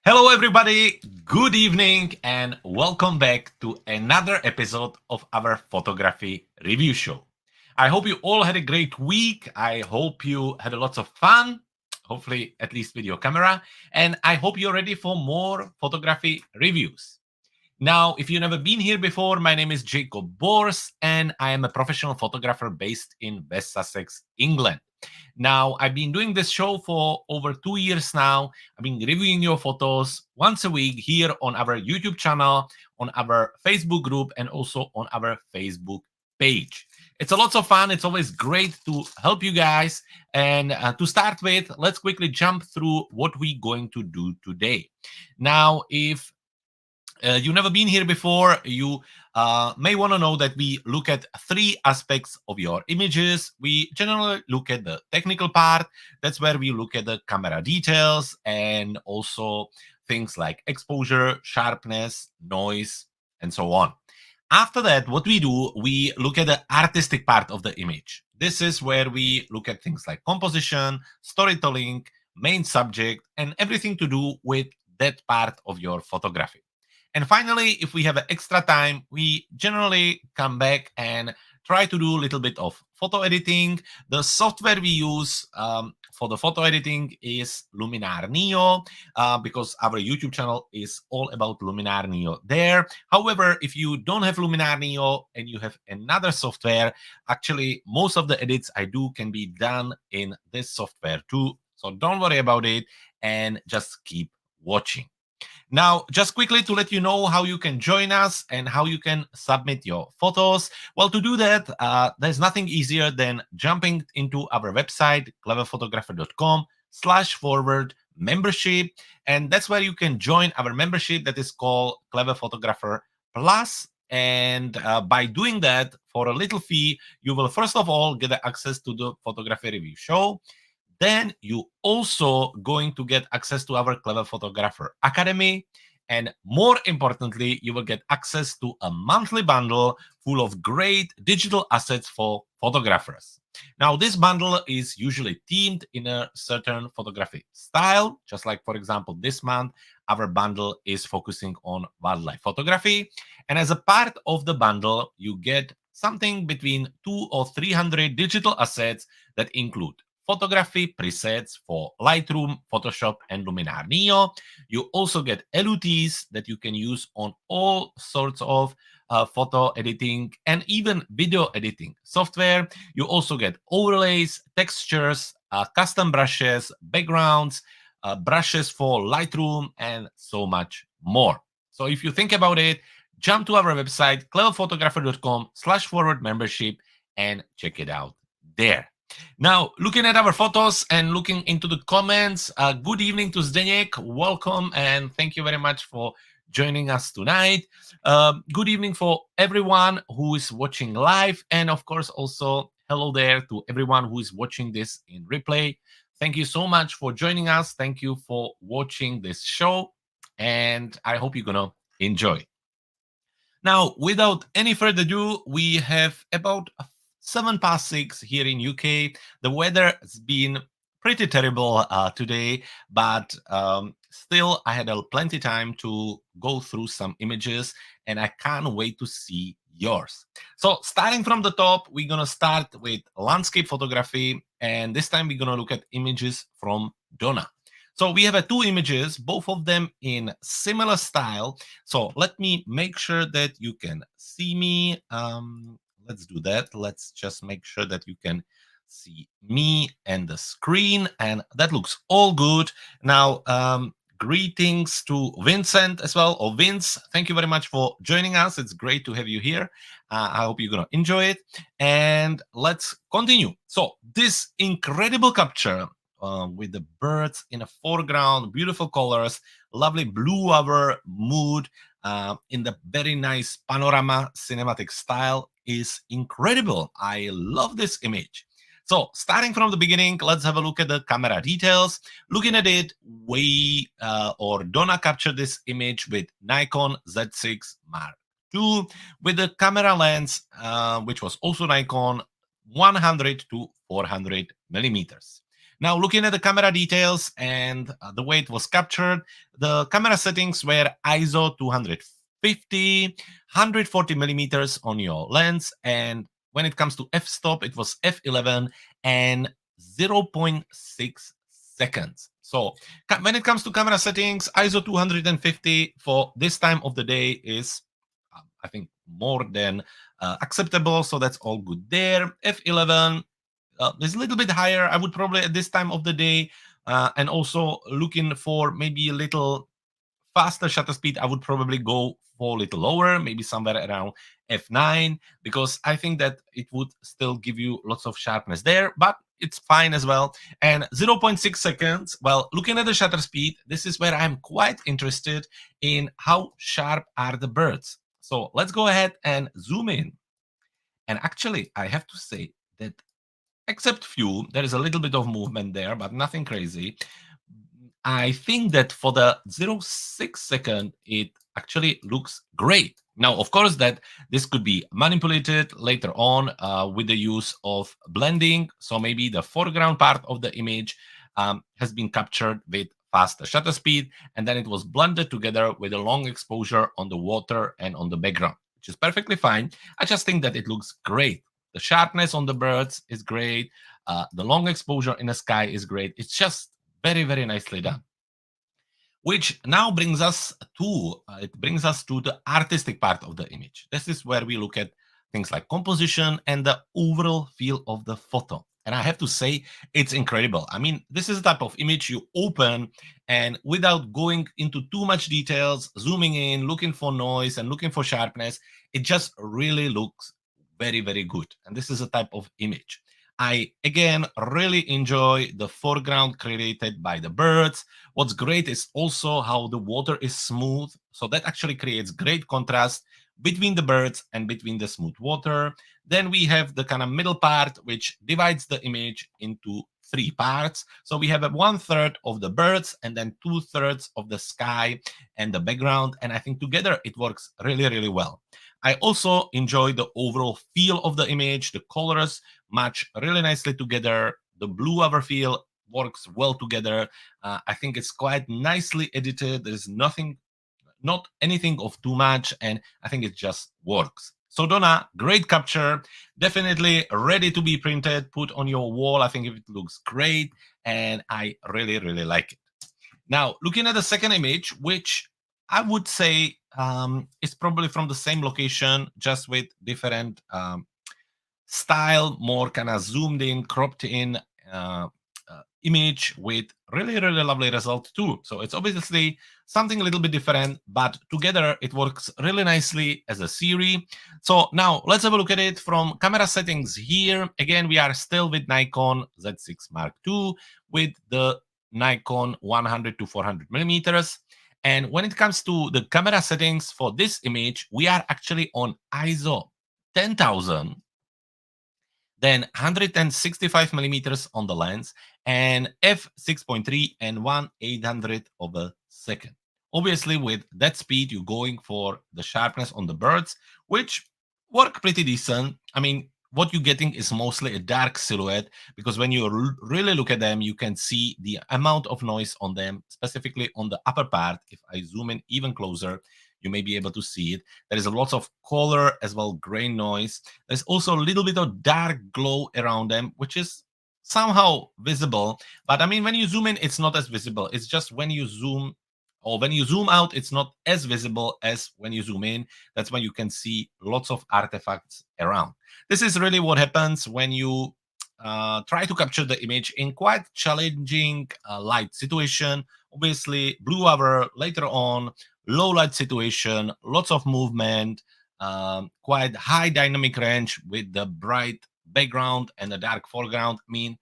Hello, everybody. Good evening, and welcome back to another episode of our photography review show. I hope you all had a great week. I hope you had a lots of fun, hopefully, at least with your camera. And I hope you're ready for more photography reviews. Now, if you've never been here before, my name is Jakub, and I am a professional photographer based in West Sussex, England. Now, I've been doing this show for over 2 years now. I've been reviewing your photos once a week here on our YouTube channel, on our Facebook group, and also on our Facebook page. It's a lot of fun. It's always great to help you guys. And to start with, let's quickly jump through what we're going to do today. Now, if you've never been here before, you may want to know that we look at three aspects of your images. We generally look at the technical part. That's where we look at the camera details and also things like exposure, sharpness, noise, and so on. After that, what we do, we look at the artistic part of the image. This is where we look at things like composition, storytelling, main subject, and everything to do with that part of your photography. And finally, if we have extra time, we generally come back and try to do a little bit of photo editing. The software we use for the photo editing is Luminar Neo because our YouTube channel is all about Luminar Neo there. However, if you don't have Luminar Neo and you have another software, actually most of the edits I do can be done in this software too. So don't worry about it and just keep watching. Now, just quickly to let you know how you can join us and how you can submit your photos. Well, to do that, there's nothing easier than jumping into our website, cleverphotographer.com/forward membership. And that's where you can join our membership that is called Clever Photographer Plus. And by doing that, for a little fee, you will first of all get access to the photography review show. Then you also going to get access to our Clever Photographer Academy. And more importantly, you will get access to a monthly bundle full of great digital assets for photographers. Now, this bundle is usually themed in a certain photography style, just like, for example, this month, our bundle is focusing on wildlife photography. And as a part of the bundle, you get something between 200 or 300 digital assets that include photography presets for Lightroom, Photoshop, and Luminar Neo. You also get LUTs that you can use on all sorts of photo editing and even video editing software. You also get overlays, textures, custom brushes, backgrounds, brushes for Lightroom, and so much more. So if you think about it, jump to our website, cleverphotographer.com/forward membership, and check it out there. Now, looking at our photos and looking into the comments, good evening to Zdeněk. Welcome and thank you very much for joining us tonight. Good evening for everyone who is watching live. And of course, also hello there to everyone who is watching this in replay. Thank you so much for joining us. Thank you for watching this show. And I hope you're going to enjoy. Now, without any further ado, we have about 6 here in UK. The weather has been pretty terrible today, but still I had plenty time to go through some images and I can't wait to see yours. So starting from the top, we're going to start with landscape photography, and this time we're going to look at images from Dona. So we have two images, both of them in similar style. So let me make sure that you can see me. Let's do that. Let's just make sure that you can see me and the screen, and that looks all good. Now, greetings to Vincent as well, or Vince. Thank you very much for joining us. It's great to have you here. I hope you're going to enjoy it. And let's continue. So this incredible capture with the birds in the foreground, beautiful colors, lovely blue over mood in the very nice panorama cinematic style is incredible. I love this image. So starting from the beginning, let's have a look at the camera details. Looking at it, Dona captured this image with Nikon Z6 Mark II with the camera lens, which was also Nikon 100 to 400 millimeters. Now, looking at the camera details and the way it was captured, the camera settings were ISO 250, 140 millimeters on your lens, and when it comes to f-stop, it was f11 and 0.6 seconds. So when it comes to camera settings, ISO 250 for this time of the day is, I think, more than acceptable. So that's all good there. F11 is a little bit higher. I would probably at this time of the day, and also looking for maybe a little faster shutter speed, I would probably go for a little lower, maybe somewhere around f9, because I think that it would still give you lots of sharpness there, but it's fine as well. And 0.6 seconds, well, looking at the shutter speed, this is where I'm quite interested in how sharp are the birds. So let's go ahead and zoom in. And actually, I have to say that except few, there is a little bit of movement there, but nothing crazy. I think that for the 0.6 second, it actually looks great. Now, of course, that this could be manipulated later on with the use of blending. So maybe the foreground part of the image has been captured with faster shutter speed, and then it was blended together with a long exposure on the water and on the background, which is perfectly fine. I just think that it looks great. The sharpness on the birds is great. The long exposure in the sky is great. It's just very, very nicely done. Which now brings us to the artistic part of the image. This is where we look at things like composition and the overall feel of the photo. And I have to say, it's incredible. I mean, this is the type of image you open and without going into too much details, zooming in, looking for noise and looking for sharpness, it just really looks very, very good. And this is a type of image. I, again, really enjoy the foreground created by the birds. What's great is also how the water is smooth. So that actually creates great contrast between the birds and between the smooth water. Then we have the kind of middle part, which divides the image into three parts. So we have a 1/3 of the birds and then 2/3 of the sky and the background. And I think together it works really, really well. I also enjoy the overall feel of the image. The colors match really nicely together. The blue overfill works well together. I think it's quite nicely edited. There's not anything of too much, and I think it just works. So Dona, great capture, definitely ready to be printed, put on your wall. I think it looks great, and I really, really like it. Now, looking at the second image, which I would say is probably from the same location, just with different style, more kind of zoomed in, cropped in image with really, really lovely results too. So it's obviously something a little bit different, but together it works really nicely as a series. So now let's have a look at it from camera settings here. Again, we are still with Nikon Z6 Mark II with the Nikon 100 to 400 millimeters. And when it comes to the camera settings for this image, we are actually on ISO 10,000, then 165 millimeters on the lens, and f6.3 and 1/800 of a second. Obviously, with that speed, you're going for the sharpness on the birds, which work pretty decent. I mean, what you're getting is mostly a dark silhouette, because when you really look at them, you can see the amount of noise on them, specifically on the upper part. If I zoom in even closer, you may be able to see it. There is a lot of color as well, grain noise. There's also a little bit of dark glow around them, which is somehow visible. But I mean, when you zoom in, it's not as visible. It's just when you zoom or when you zoom out, it's not as visible as when you zoom in. That's when you can see lots of artifacts around. This is really what happens when you try to capture the image in quite challenging light situation. Obviously, blue hour later on, low light situation, lots of movement, quite high dynamic range with the bright background and the dark foreground. I mean,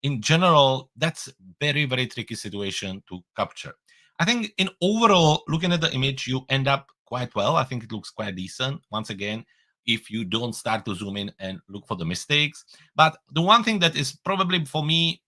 in general, that's very, very tricky situation to capture. I think in overall, looking at the image, you end up quite well. I think it looks quite decent. Once again, if you don't start to zoom in and look for the mistakes. But the one thing that is probably for me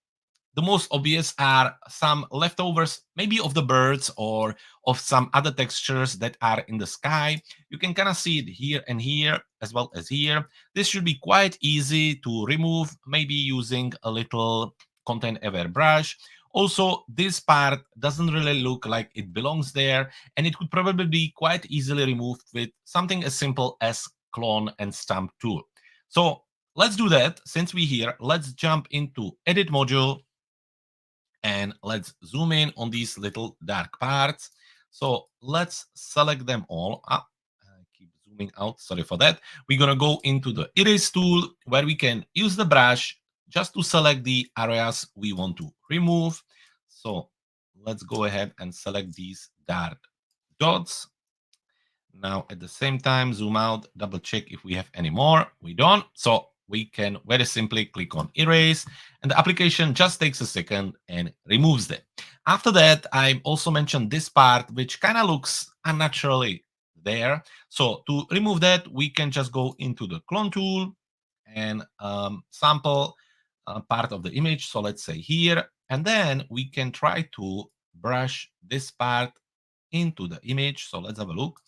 the most obvious are some leftovers, maybe of the birds or of some other textures that are in the sky. You can kind of see it here and here, as well as here. This should be quite easy to remove, maybe using a little contain ever brush. Also, this part doesn't really look like it belongs there, and it could probably be quite easily removed with something as simple as clone and stamp tool. So let's do that. Since we're here, let's jump into edit module and let's zoom in on these little dark parts. So let's select them all. I keep zooming out, sorry for that. We're gonna go into the erase tool where we can use the brush just to select the areas we want to remove. So let's go ahead and select these dark dots. Now, at the same time, zoom out, double check if we have any more. We don't. So we can very simply click on erase, and the application just takes a second and removes them. After that, I also mentioned this part, which kind of looks unnaturally there. So to remove that, we can just go into the clone tool and sample part of the image. So let's say here, and then we can try to brush this part into the image. So let's have a look.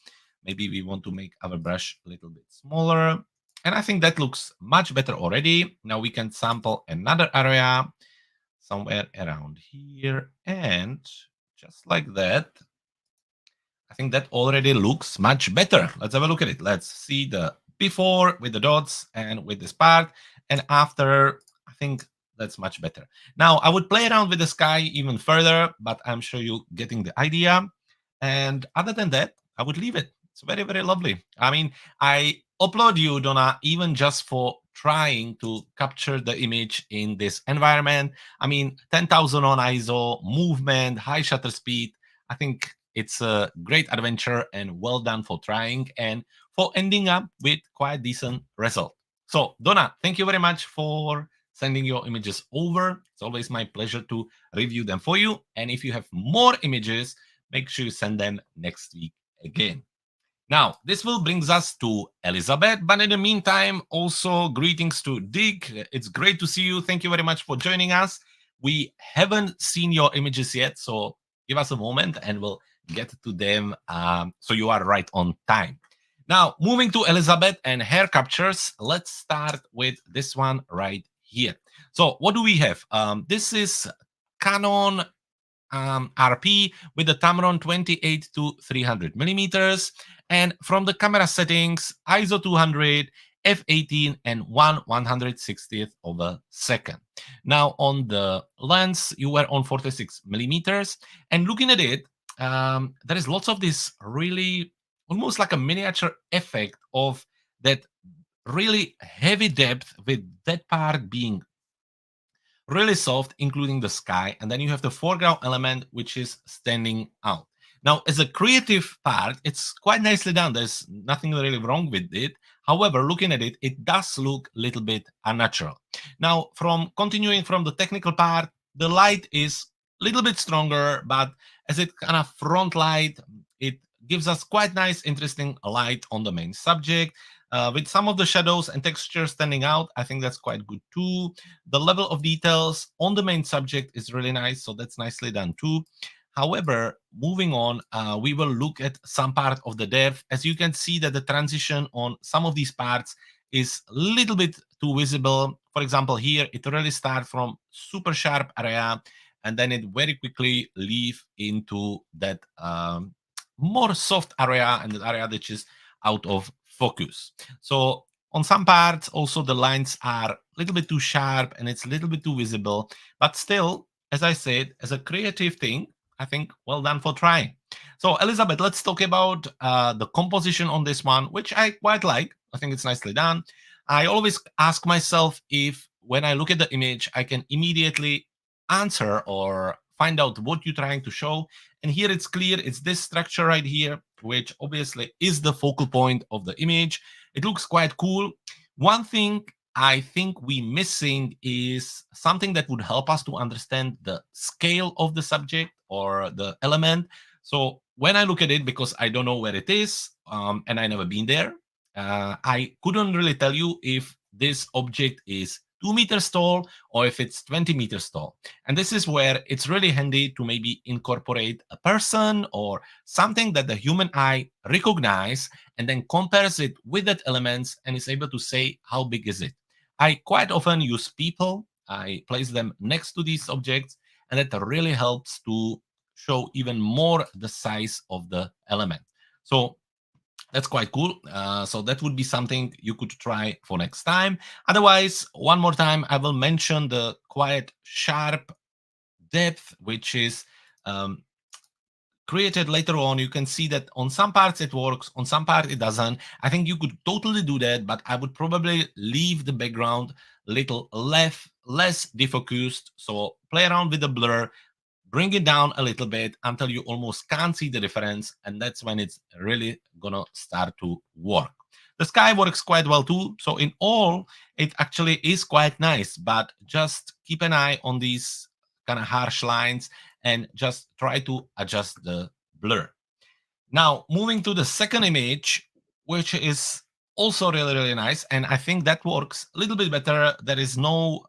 Maybe we want to make our brush a little bit smaller. And I think that looks much better already. Now we can sample another area somewhere around here. And just like that, I think that already looks much better. Let's have a look at it. Let's see the before with the dots and with this part. And after, I think that's much better. Now, I would play around with the sky even further, but I'm sure you're getting the idea. And other than that, I would leave it. It's very, very lovely. I mean, I applaud you, Dona, even just for trying to capture the image in this environment. I mean, 10,000 on ISO, movement, high shutter speed. I think it's a great adventure and well done for trying and for ending up with quite decent result. So, Dona, thank you very much for sending your images over. It's always my pleasure to review them for you. And if you have more images, make sure you send them next week again. Now, this will brings us to Elizabeth, but in the meantime, also greetings to Dick. It's great to see you. Thank you very much for joining us. We haven't seen your images yet, so give us a moment and we'll get to them so you are right on time. Now, moving to Elizabeth and her captures, let's start with this one right here. So what do we have? This is Canon RP with the Tamron 28 to 300 millimeters. And from the camera settings, ISO 200, f18, and 1/160th of a second. Now on the lens, you were on 46 millimeters. And looking at it, there is lots of this really almost like a miniature effect of that really heavy depth with that part being really soft, including the sky. And then you have the foreground element, which is standing out. Now, as a creative part, it's quite nicely done. There's nothing really wrong with it. However, looking at it, it does look a little bit unnatural. Now, from continuing from the technical part, the light is a little bit stronger, but as it kind of front light, it gives us quite nice, interesting light on the main subject. With some of the shadows and textures standing out, I think that's quite good too. The level of details on the main subject is really nice, so that's nicely done too. However, moving on, we will look at some part of the depth. As you can see that the transition on some of these parts is a little bit too visible. For example, here, it really starts from super sharp area, and then it very quickly leave into that more soft area and the area that is out of focus. So on some parts, also the lines are a little bit too sharp and it's a little bit too visible, but still, as I said, as a creative thing, I think well done for trying. So Elizabeth, let's talk about the composition on this one, which I quite like. I think it's nicely done. I always ask myself if when I look at the image, I can immediately answer or find out what you're trying to show. And here it's clear, it's this structure right here, which obviously is the focal point of the image. It looks quite cool. One thing I think we missing is something that would help us to understand the scale of the subject or the element. So when I look at it, because I don't know where it is, and I never been there, I couldn't really tell you if this object is 2 meters tall or if it's 20 meters tall. And this is where it's really handy to maybe incorporate a person or something that the human eye recognize and then compares it with that elements and is able to say how big is it. I quite often use people I place them next to these objects, and that really helps to show even more the size of the element. So that's quite cool. So that would be something you could try for next time. Otherwise, one more time, I will mention the quite sharp depth, which is um, created later on. You can see that on some parts it works, on some part it doesn't. I think you could totally do that, but I would probably leave the background little less defocused. So play around with the blur, bring it down a little bit until you almost can't see the difference, and that's when it's really gonna start to work. The sky works quite well too, so in all it actually is quite nice, but just keep an eye on these kind of harsh lines and just try to adjust the blur. Now, moving to the second image, which is also really, really nice. And I think that works a little bit better. There is no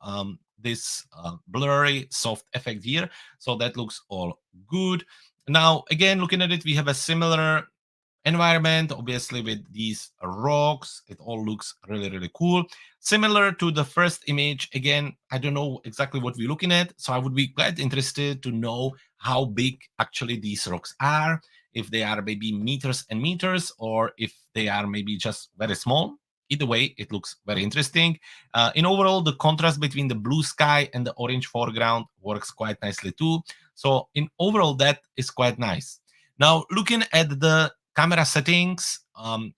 this blurry soft effect here. So that looks all good. Now, again, looking at it, we have a similar environment, obviously with these rocks. It all looks really, really cool. Similar to the first image. Again, I don't know exactly what we're looking at, so I would be quite interested to know how big actually these rocks are, if they are maybe meters and meters, or if they are maybe just very small. Either way, it looks very interesting. In overall, the contrast between the blue sky and the orange foreground works quite nicely too. So in overall, that is quite nice. Now, looking at the camera settings,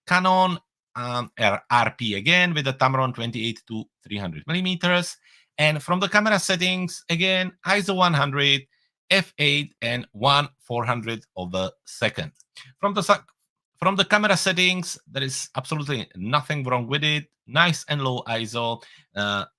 Canon RP again with the Tamron 28 to 300 millimeters. And from the camera settings, again, ISO 100, f8, and 1/400 of a second. From the from the camera settings, there is absolutely nothing wrong with it. Nice and low ISO,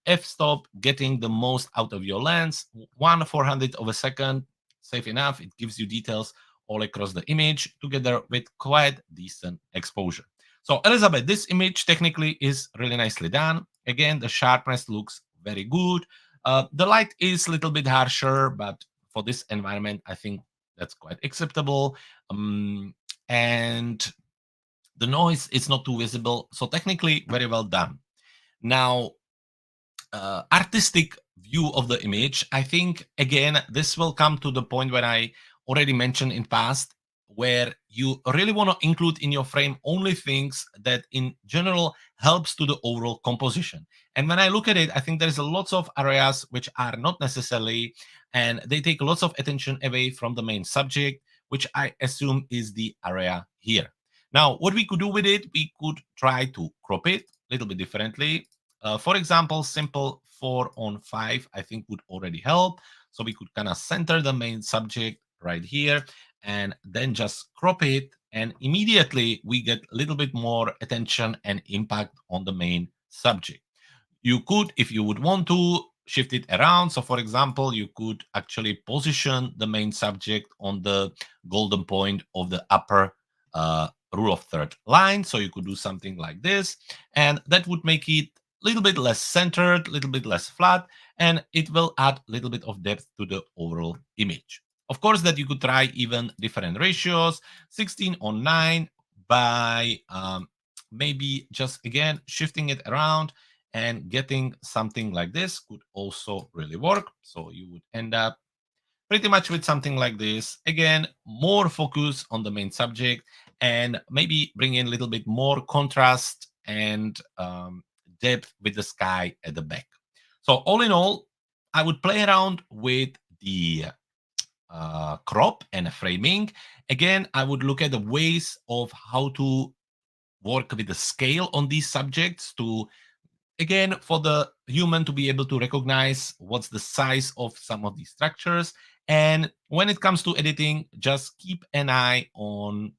f-stop, getting the most out of your lens, 1/400 of a second, safe enough. It gives you details all across the image together with quite decent exposure. So Elizabeth, this image technically is really nicely done. Again, the sharpness looks very good. The light is a little bit harsher, but for this environment, I think that's quite acceptable. And the noise is not too visible. So technically, very well done. Now, artistic view of the image, I think, again, this will come to the point where I already mentioned in past, where you really want to include in your frame only things that in general helps to the overall composition. And when I look at it, I think there's lots of areas which are not necessarily, and they take lots of attention away from the main subject, which I assume is the area here. Now, what we could do with it, we could try to crop it a little bit differently. For example, simple 4:5, I think would already help. So we could kind of center the main subject right here and then just crop it. And immediately we get a little bit more attention and impact on the main subject. You could, if you would want to, shift it around. So for example, you could actually position the main subject on the golden point of the upper rule of third line. So you could do something like this, and that would make it a little bit less centered, a little bit less flat, and it will add a little bit of depth to the overall image. Of course, that you could try even different ratios, 16:9 by maybe just, again, shifting it around and getting something like this could also really work. So you would end up pretty much with something like this. Again, more focus on the main subject and maybe bring in a little bit more contrast and depth with the sky at the back. So all in all, I would play around with the crop and framing. Again, I would look at the ways of how to work with the scale on these subjects to, again, for the human to be able to recognize what's the size of some of these structures. And when it comes to editing, just keep an eye on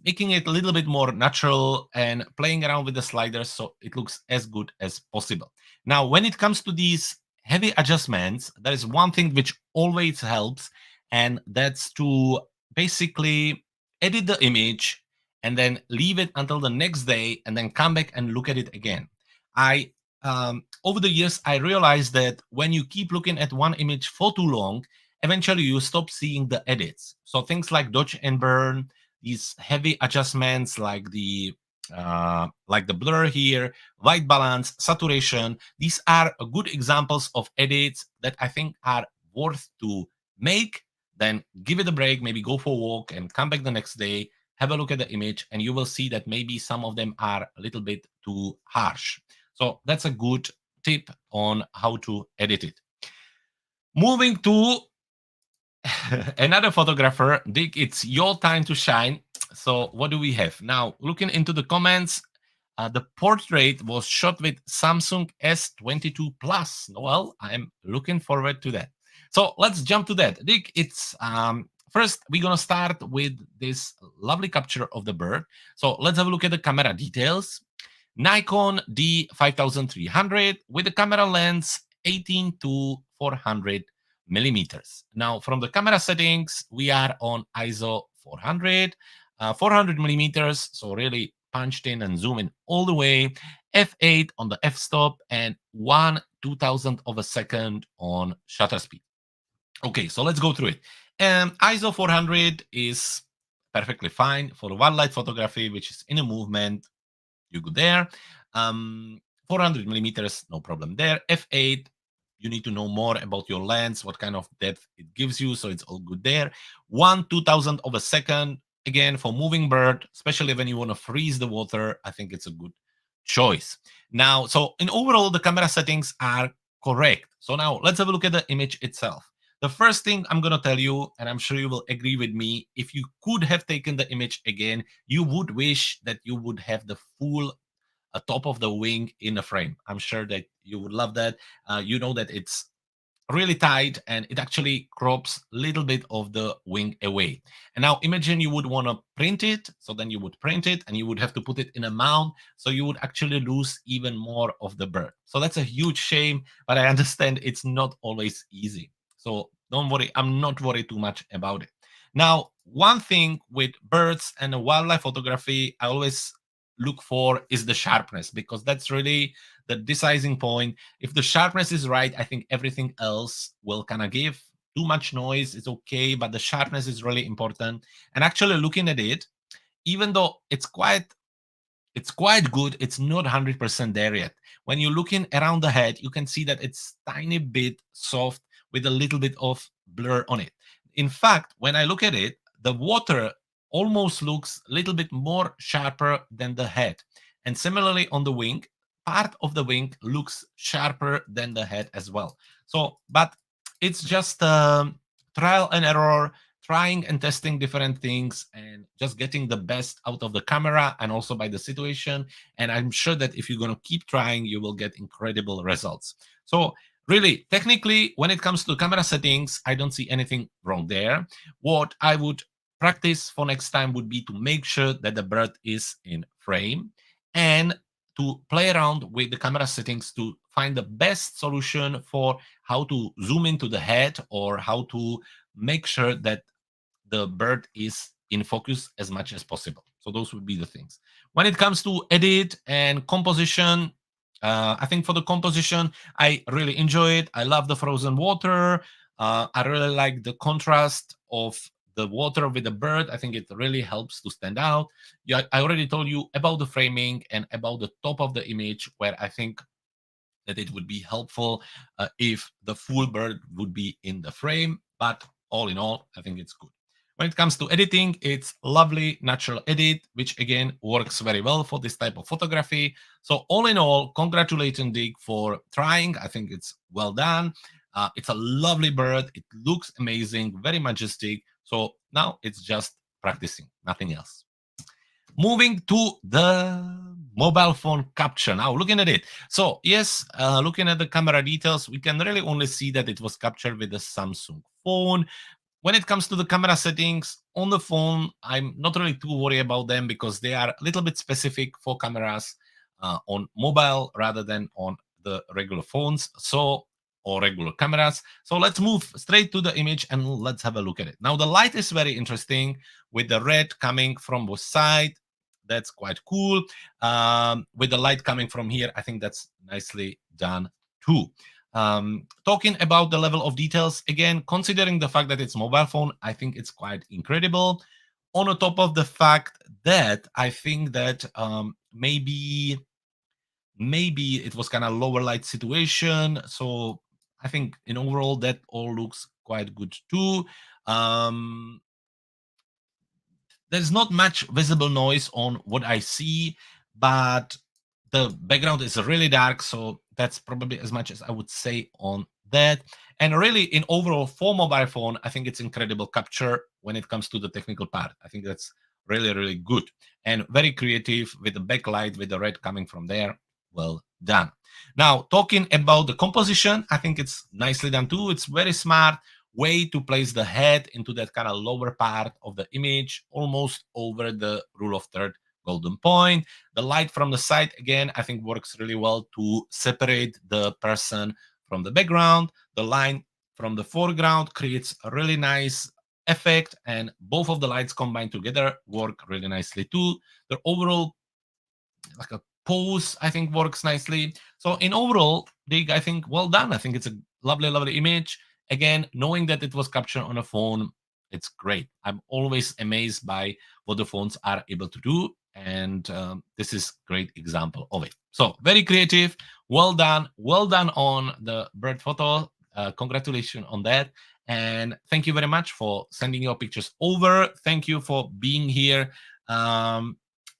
making it a little bit more natural and playing around with the sliders so it looks as good as possible. Now, when it comes to these heavy adjustments, there is one thing which always helps, and that's to basically edit the image and then leave it until the next day and then come back and look at it again. I over the years, I realized that when you keep looking at one image for too long, eventually you stop seeing the edits. So things like dodge and burn, these heavy adjustments like the like the blur here, white balance, saturation. These are good examples of edits that I think are worth to make. Then give it a break, maybe go for a walk and come back the next day, have a look at the image, and you will see that maybe some of them are a little bit too harsh. So that's a good tip on how to edit it. Moving to another photographer, Dick, it's your time to shine. So what do we have now? Looking into the comments, the portrait was shot with Samsung S22 Plus. Well, I'm looking forward to that. So let's jump to that. Dick, it's first we're gonna start with this lovely capture of the bird. So let's have a look at the camera details. Nikon D5300 with the camera lens 18 to 400 millimeters. Now, from the camera settings, we are on ISO 400, 400 millimeters, so really punched in and zoom in all the way, f8 on the f-stop, and 1/2000 of a second on shutter speed. Okay, so let's go through it. ISO 400 is perfectly fine for wildlife photography, which is in a movement. You go there. 400 millimeters, no problem there. f8, you need to know more about your lens, what kind of depth it gives you, so it's all good there. 1/2000 of a second, again, for moving bird, especially when you want to freeze the water, I think it's a good choice. Now, so in overall, the camera settings are correct. So now let's have a look at the image itself. The first thing I'm going to tell you, and I'm sure you will agree with me, if you could have taken the image again, you would wish that you would have the full top of the wing in a frame. I'm sure that you would love that. You know that it's really tight and it actually crops a little bit of the wing away. And now imagine you would want to print it. So then you would print it and you would have to put it in a mount. So you would actually lose even more of the bird. So that's a huge shame, but I understand it's not always easy. So don't worry. I'm not worried too much about it. Now, one thing with birds and wildlife photography, I always look for is the sharpness, because that's really the deciding point. If the sharpness is right, I think everything else will kind of give. Too much noise is okay, but the sharpness is really important. And actually looking at it, even though it's quite good, it's not 100% there yet. When you're looking around the head, you can see that it's tiny bit soft with a little bit of blur on it. In fact, when I look at it, the water almost looks a little bit more sharper than the head. And similarly on the wing, part of the wing looks sharper than the head as well. So, but it's just trial and error, trying and testing different things and just getting the best out of the camera and also by the situation. And I'm sure that if you're going to keep trying, you will get incredible results. So really, technically, when it comes to camera settings, I don't see anything wrong there. What I would practice for next time would be to make sure that the bird is in frame and to play around with the camera settings to find the best solution for how to zoom into the head or how to make sure that the bird is in focus as much as possible. So those would be the things. When it comes to edit and composition, I think for the composition, I really enjoy it. I love the frozen water. I really like the contrast of the water with the bird. I think it really helps to stand out. Yeah, I already told you about the framing and about the top of the image, where I think that it would be helpful if the full bird would be in the frame. But all in all, I think it's good. When it comes to editing, it's lovely natural edit, which again works very well for this type of photography. So all in all, congratulations, Dick, for trying. I think it's well done. It's a lovely bird. It looks amazing, very majestic. So now it's just practicing, nothing else. Moving to the mobile phone capture. Now looking at it. So yes, looking at the camera details, we can really only see that it was captured with the Samsung phone. When it comes to the camera settings on the phone, I'm not really too worried about them because they are a little bit specific for cameras on mobile rather than on the regular phones. So or regular cameras. So let's move straight to the image and let's have a look at it. Now the light is very interesting with the red coming from both sides. That's quite cool. With the light coming from here, I think that's nicely done too. Talking about the level of details, again, considering the fact that it's mobile phone, I think it's quite incredible. on the top of the fact that I think that maybe it was kind of lower light situation. So I think in overall that all looks quite good too. Um, there's not much visible noise on what I see, but the background is really dark, so that's probably as much as I would say on that. And really, in overall for mobile phone, I think it's incredible capture when it comes to the technical part. I think that's really, really good and very creative with the backlight, with the red coming from there. Well done. Now, talking about the composition, I think it's nicely done too. It's very smart way to place the head into that kind of lower part of the image, almost over the rule of third golden point. The light from the side, again, I think works really well to separate the person from the background. The line from the foreground creates a really nice effect, and both of the lights combined together work really nicely too. The overall, like a pose, I think works nicely. So in overall, Dig, I think well done. I think it's a lovely, lovely image. Again, knowing that it was captured on a phone, it's great. I'm always amazed by what the phones are able to do, and this is great example of it. So very creative, well done on the bird photo. Congratulations on that, and thank you very much for sending your pictures over. Thank you for being here.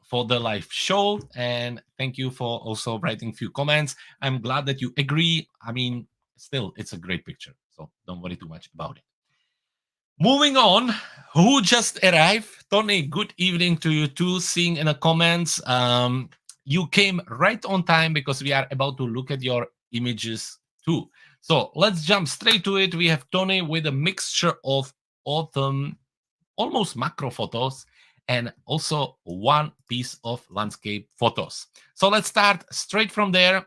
For the live show, and thank you for also writing a few comments. I'm glad that you agree. I mean, still, it's a great picture, so don't worry too much about it. Moving on, who just arrived? Tony, good evening to you too. Seeing in the comments, you came right on time because we are about to look at your images too. So let's jump straight to it. We have Tony with a mixture of autumn, almost macro photos, and also one piece of landscape photos. So let's start straight from there.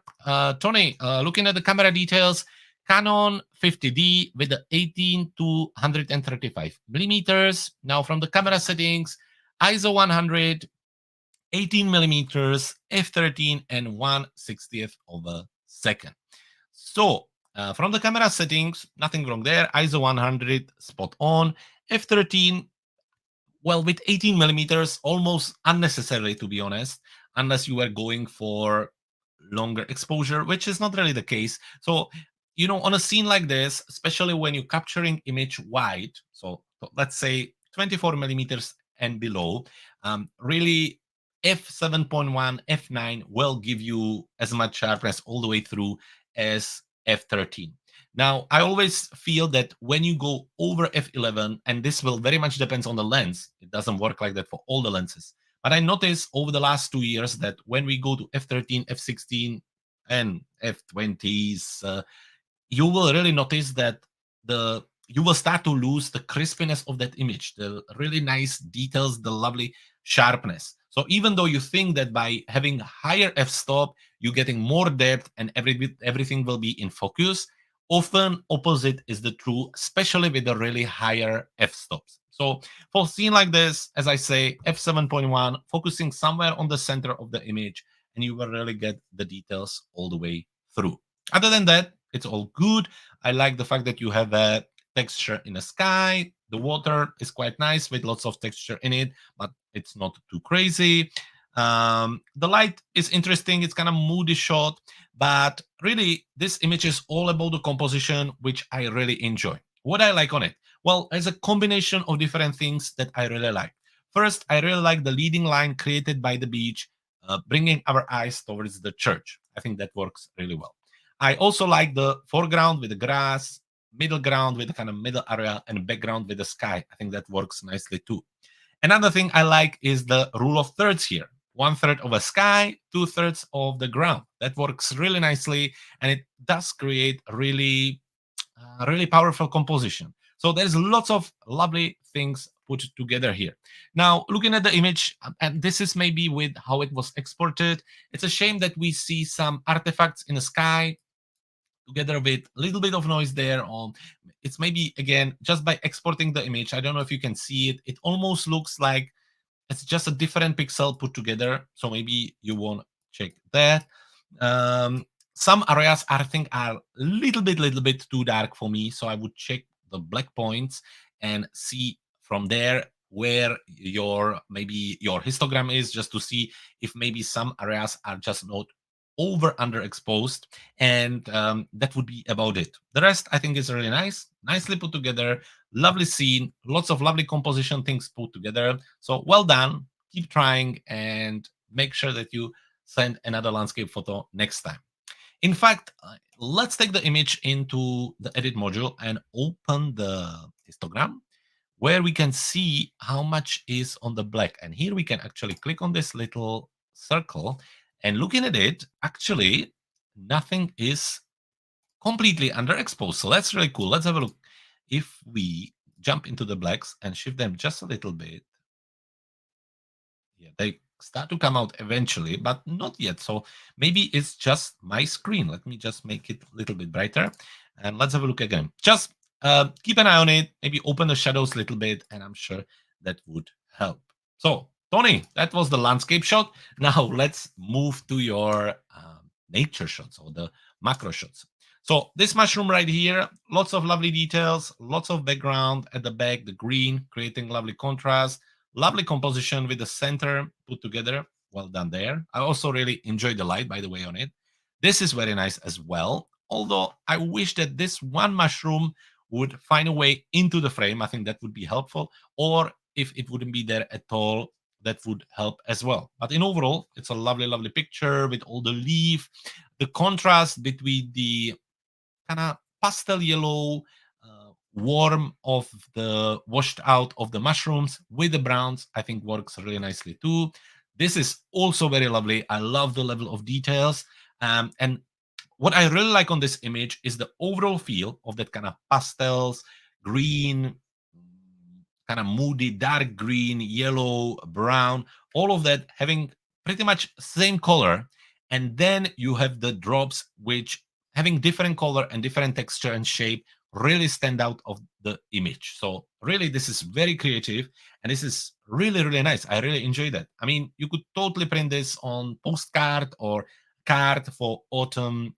Tony, looking at the camera details, Canon 50D with the 18 to 135 millimeters. Now from the camera settings, ISO 100, 18 millimeters, f13, and 1/60th of a second. So from the camera settings, nothing wrong there. ISO 100, spot on. F13, well, with 18 millimeters, almost unnecessary, to be honest, unless you were going for longer exposure, which is not really the case. So, on a scene like this, especially when you're capturing image wide, so let's say 24 millimeters and below, really f7.1, f9 will give you as much sharpness all the way through as f13. Now, I always feel that when you go over f11, and this will very much depends on the lens, it doesn't work like that for all the lenses. But I noticed over the last 2 years that when we go to f13, f16, and f20s, you will really notice that you will start to lose the crispiness of that image, the really nice details, the lovely sharpness. So even though you think that by having higher f-stop, you're getting more depth and everything will be in focus, often opposite is the true, especially with the really higher f-stops. So for a scene like this, as I say, f7.1, focusing somewhere on the center of the image, and you will really get the details all the way through. Other than that, it's all good. I like the fact that you have a texture in the sky. The water is quite nice with lots of texture in it, but it's not too crazy. The light is interesting. It's kind of moody shot, but really this image is all about the composition, which I really enjoy. What I like on it? Well, there's a combination of different things that I really like. First, I really like the leading line created by the beach, bringing our eyes towards the church. I think that works really well. I also like the foreground with the grass, middle ground with the kind of middle area, and background with the sky. I think that works nicely too. Another thing I like is the rule of thirds here. 1/3 of a sky, 2/3 of the ground. That works really nicely, and it does create really powerful composition. So there's lots of lovely things put together here. Now, looking at the image, and this is maybe with how it was exported, it's a shame that we see some artifacts in the sky together with a little bit of noise there. It's maybe, again, just by exporting the image, I don't know if you can see it, it almost looks like it's just a different pixel put together. So maybe you want to check that. Some areas I think are a little bit too dark for me. So I would check the black points and see from there where your maybe your histogram is, just to see if maybe some areas are just not over underexposed, and that would be about it. The rest I think is really nice, nicely put together, lovely scene, lots of lovely composition things put together. So well done, keep trying, and make sure that you send another landscape photo next time. In fact, let's take the image into the edit module and open the histogram, where we can see how much is on the black. And here we can actually click on this little circle, and looking at it, actually nothing is completely underexposed. So that's really cool. Let's have a look. If we jump into the blacks and shift them just a little bit, yeah, they start to come out eventually, but not yet. So maybe it's just my screen. Let me just make it a little bit brighter, and let's have a look again. Just keep an eye on it. Maybe open the shadows a little bit, and I'm sure that would help. So Tony, that was the landscape shot. Now let's move to your nature shots, or the macro shots. So this mushroom right here, lots of lovely details, lots of background at the back, the green, creating lovely contrast. Lovely composition with the center put together. Well done there. I also really enjoyed the light, by the way, on it. This is very nice as well. Although I wish that this one mushroom would find a way into the frame. I think that would be helpful. Or if it wouldn't be there at all, that would help as well. But in overall, it's a lovely, lovely picture with all the leaf, the contrast between the kind of pastel yellow warm of the washed out of the mushrooms with the browns, I think works really nicely too. This is also very lovely. I love the level of details. And what I really like on this image is the overall feel of that kind of pastels, green, kind of moody, dark green, yellow, brown, all of that having pretty much same color. And then you have the drops, which having different color and different texture and shape really stand out of the image. So really, this is very creative, and this is really, really nice. I really enjoy that. I mean, you could totally print this on postcard or card for autumn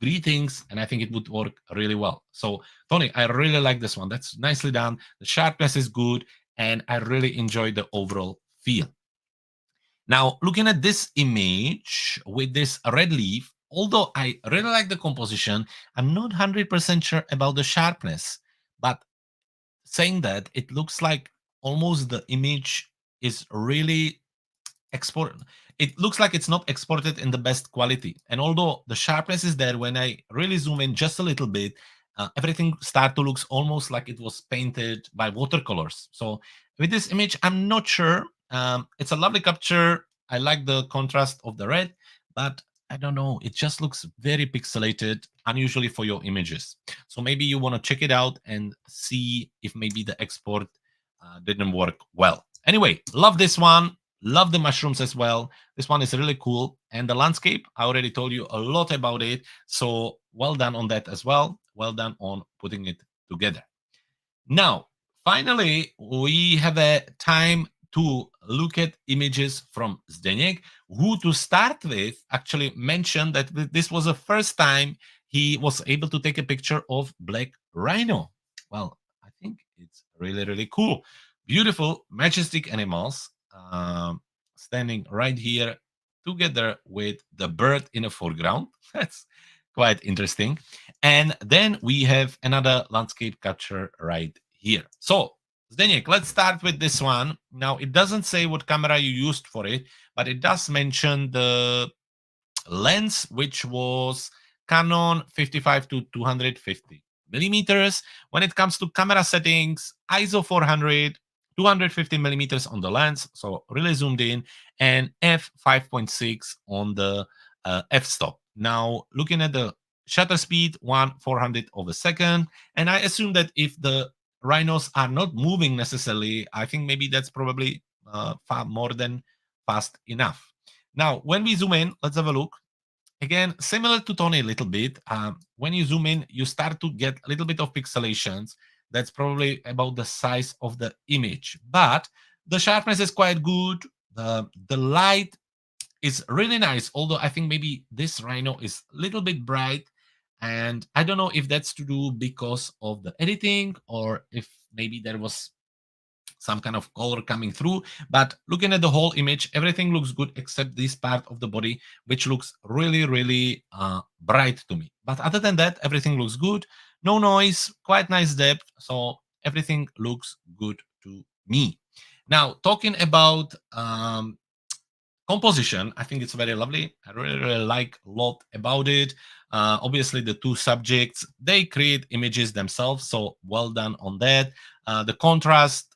greetings, and I think it would work really well. So Tony, I really like this one. That's nicely done. The sharpness is good, and I really enjoy the overall feel. Now, looking at this image with this red leaf, although I really like the composition, I'm not 100% sure about the sharpness. But saying that, it looks like almost the image is really export it looks like it's not exported in the best quality. And although the sharpness is there, when I really zoom in just a little bit, everything start to looks almost like it was painted by watercolors. So with this image, I'm not sure. It's a lovely capture. I like the contrast of the red, but I don't know, it just looks very pixelated, unusually for your images. So maybe you want to check it out and see if maybe the export didn't work well. Anyway, love this one. Love the mushrooms as well. This one is really cool. And the landscape, I already told you a lot about it. So well done on that as well. Well done on putting it together. Now, finally, we have a time to look at images from Zdeněk, who, to start with, actually mentioned that this was the first time he was able to take a picture of black rhino. Well, I think it's really, really cool. Beautiful, majestic animals standing right here together with the bird in the foreground. That's quite interesting. And then we have another landscape capture right here. So, Zdeněk, let's start with this one. Now, it doesn't say what camera you used for it, but it does mention the lens, which was Canon 55 to 250 millimeters. When it comes to camera settings, ISO 400, 250 millimeters on the lens, so really zoomed in, and f5.6 on the f-stop. Now, looking at the shutter speed, 1/400 of a second, and I assume that if the rhinos are not moving necessarily, I think maybe that's probably far more than fast enough. Now, when we zoom in, let's have a look. Again, similar to Tony a little bit. When you zoom in, you start to get a little bit of pixelations. That's probably about the size of the image. But the sharpness is quite good. The light is really nice, although I think maybe this rhino is a little bit bright. And I don't know if that's to do because of the editing, or if maybe there was some kind of color coming through. But looking at the whole image, everything looks good except this part of the body, which looks really, really bright to me. But other than that, everything looks good. No noise, quite nice depth. So everything looks good to me. Now, talking about composition, I think it's very lovely. I really, really like a lot about it. Obviously, the two subjects, they create images themselves, so well done on that. The contrast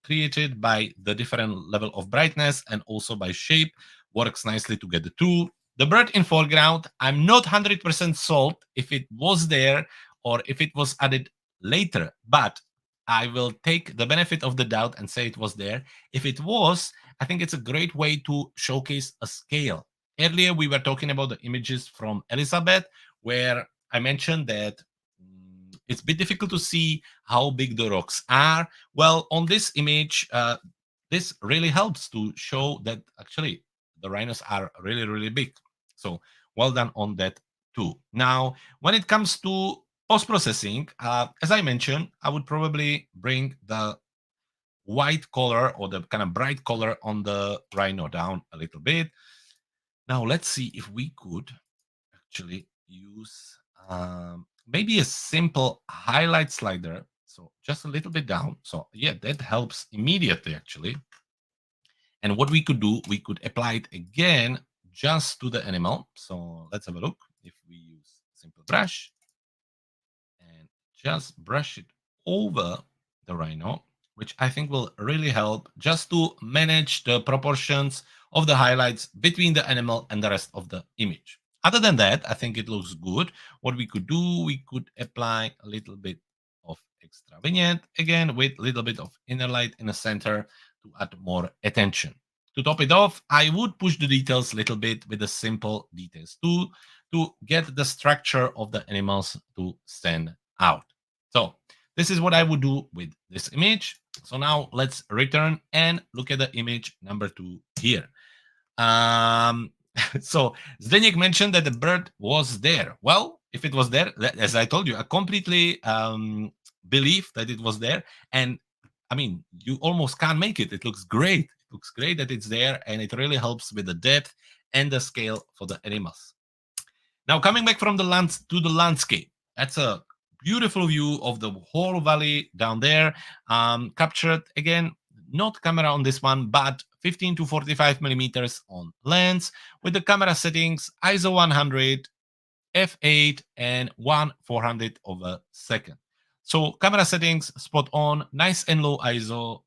created by the different level of brightness and also by shape works nicely together too. The bird in foreground, I'm not 100% sold if it was there or if it was added later, but I will take the benefit of the doubt and say it was there. If it was, I think it's a great way to showcase a scale. Earlier, we were talking about the images from Elizabeth, where I mentioned that it's a bit difficult to see how big the rocks are. Well, on this image, this really helps to show that actually the rhinos are really, really big. So well done on that too. Now, when it comes to post-processing, as I mentioned, I would probably bring the white color or the kind of bright color on the rhino down a little bit. Now let's see if we could actually use maybe a simple highlight slider. So just a little bit down. So yeah, that helps immediately actually. And what we could do, we could apply it again just to the animal. So let's have a look. If we use simple brush and just brush it over the rhino, which I think will really help just to manage the proportions of the highlights between the animal and the rest of the image. Other than that, I think it looks good. What we could do, we could apply a little bit of extra vignette, again, with a little bit of inner light in the center to add more attention. To top it off, I would push the details a little bit with a simple details tool to get the structure of the animals to stand out. So this is what I would do with this image. So now let's return and look at the image number 2 here. So Zdeněk mentioned that the bird was there. Well, if it was there, as I told you, I completely believe that it was there. And I mean, you almost can't make it. It looks great. It looks great that it's there, and it really helps with the depth and the scale for the animals. Now, coming back from the land to the landscape, that's a beautiful view of the whole valley down there. Captured again, not camera on this one, but 15 to 45 millimeters on lens with the camera settings ISO 100, f8, and 1/400 of a second. So camera settings spot on, nice and low ISO,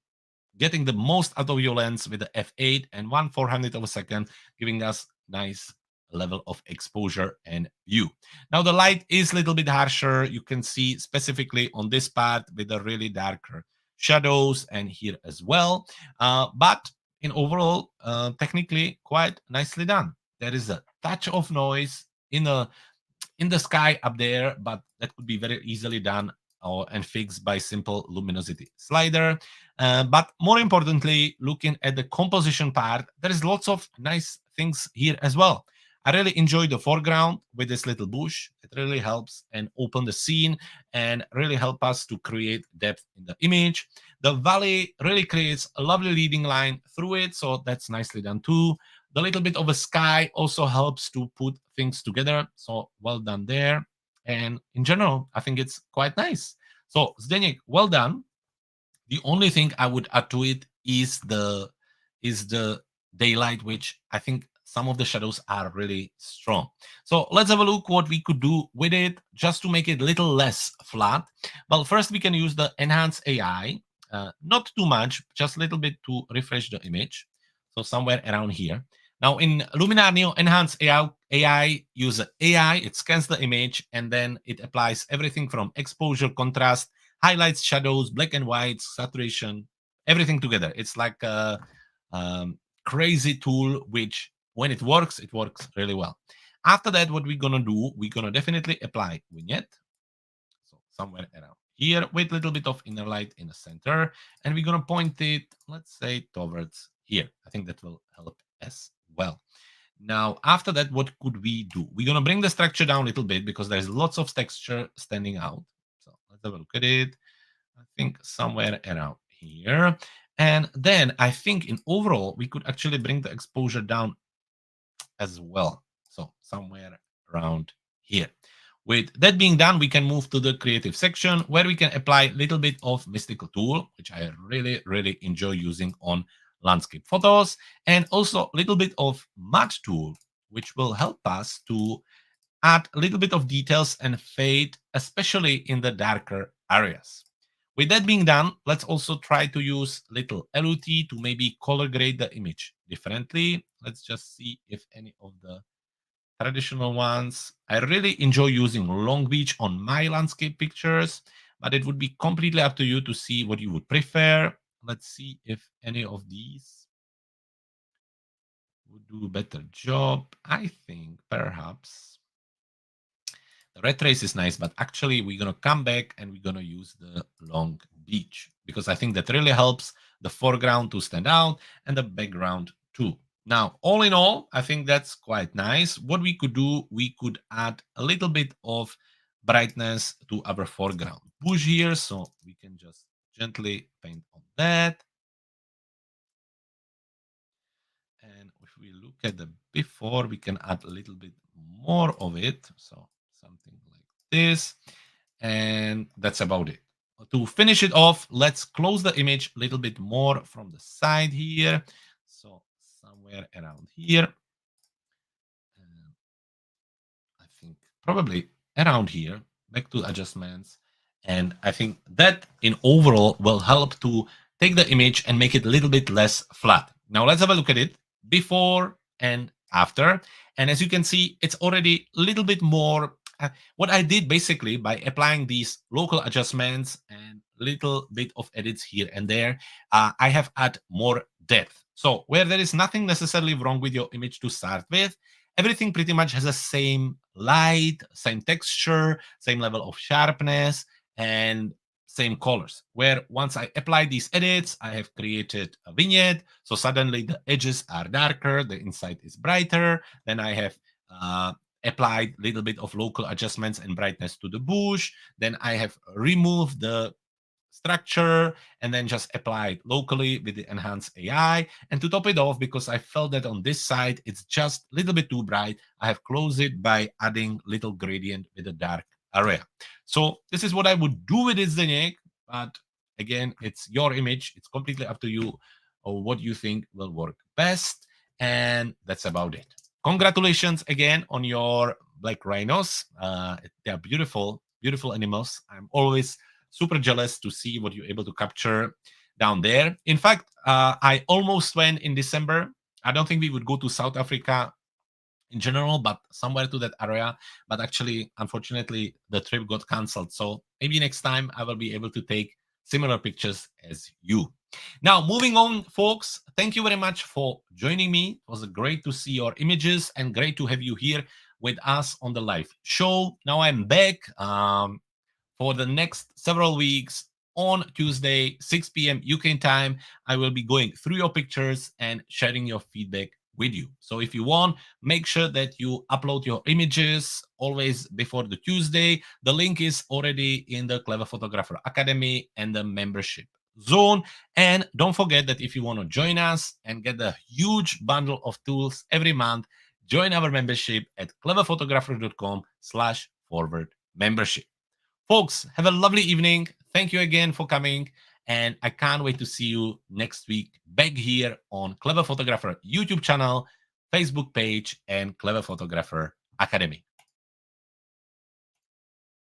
getting the most out of your lens with the f8 and 1/400 of a second, giving us nice level of exposure and view. Now the light is a little bit harsher. You can see specifically on this part with the really darker shadows and here as well. But in overall, technically quite nicely done. There is a touch of noise in the sky up there, but that could be very easily done and fixed by simple luminosity slider. But more importantly, looking at the composition part, there is lots of nice things here as well. I really enjoy the foreground with this little bush. It really helps and open the scene and really help us to create depth in the image. The valley really creates a lovely leading line through it, so that's nicely done too. The little bit of a sky also helps to put things together, so well done there. And in general, I think it's quite nice. So Zdeněk, well done. The only thing I would add to it is the daylight, which I think some of the shadows are really strong. So let's have a look what we could do with it just to make it a little less flat. Well, first we can use the enhance AI, not too much, just a little bit to refresh the image. So somewhere around here. Now in Luminar Neo Enhance AI use AI, it scans the image and then it applies everything from exposure, contrast, highlights, shadows, black and white, saturation, everything together. It's like a crazy tool, which when it works really well. After that, what we're gonna do, we're gonna definitely apply vignette. So somewhere around here with a little bit of inner light in the center, and we're gonna point it, let's say, towards here. I think that will help as well. Now, after that, what could we do? We're gonna bring the structure down a little bit because there's lots of texture standing out. So let's have a look at it. I think somewhere around here. And then I think in overall, we could actually bring the exposure down as well. So somewhere around here. With that being done, we can move to the creative section where we can apply a little bit of mystical tool, which I really, really enjoy using on landscape photos, and also a little bit of matte tool, which will help us to add a little bit of details and fade, especially in the darker areas. With that being done, let's also try to use little LUT to maybe color grade the image differently. Let's just see if any of the traditional ones. I really enjoy using Long Beach on my landscape pictures, but it would be completely up to you to see what you would prefer. Let's see if any of these would do a better job. I think perhaps the red trace is nice, but actually we're going to come back and we're going to use the Long Beach because I think that really helps the foreground to stand out and the background too. Now, all in all, I think that's quite nice. What we could do, we could add a little bit of brightness to our foreground bush here. So we can just gently paint on that. And if we look at the before, we can add a little bit more of it. So something like this. And that's about it. To finish it off, let's close the image a little bit more from the side here. So somewhere around here. And I think probably around here, back to adjustments. And I think that in overall will help to take the image and make it a little bit less flat. Now let's have a look at it before and after. And as you can see, it's already a little bit more. What I did basically by applying these local adjustments and little bit of edits here and there, I have add more depth. So where there is nothing necessarily wrong with your image to start with, everything pretty much has the same light, same texture, same level of sharpness, and same colors. Where once I apply these edits, I have created a vignette. So suddenly the edges are darker, the inside is brighter. Then I have applied a little bit of local adjustments and brightness to the bush. Then I have removed the structure and then just apply it locally with the enhanced AI. And to top it off, because I felt that on this side it's just a little bit too bright, I have closed it by adding little gradient with a dark area. So this is what I would do with this Zdenek, but again, it's your image. It's completely up to you or what you think will work best. And that's about it. Congratulations again on your black rhinos. They are beautiful, beautiful animals. I'm always super jealous to see what you're able to capture down there. In fact, I almost went in December. I don't think we would go to South Africa in general, but somewhere to that area. But actually, unfortunately, the trip got canceled. So maybe next time I will be able to take similar pictures as you. Now, moving on, folks, thank you very much for joining me. It was great to see your images and great to have you here with us on the live show. Now I'm back. For the next several weeks on Tuesday, 6 p.m. UK time. I will be going through your pictures and sharing your feedback with you. So if you want, make sure that you upload your images always before the Tuesday. The link is already in the Clever Photographer Academy and the membership zone. And don't forget that if you want to join us and get a huge bundle of tools every month, join our membership at cleverphotographer.com/forward membership. Folks, have a lovely evening. Thank you again for coming. And I can't wait to see you next week back here on Clever Photographer YouTube channel, Facebook page, and Clever Photographer Academy.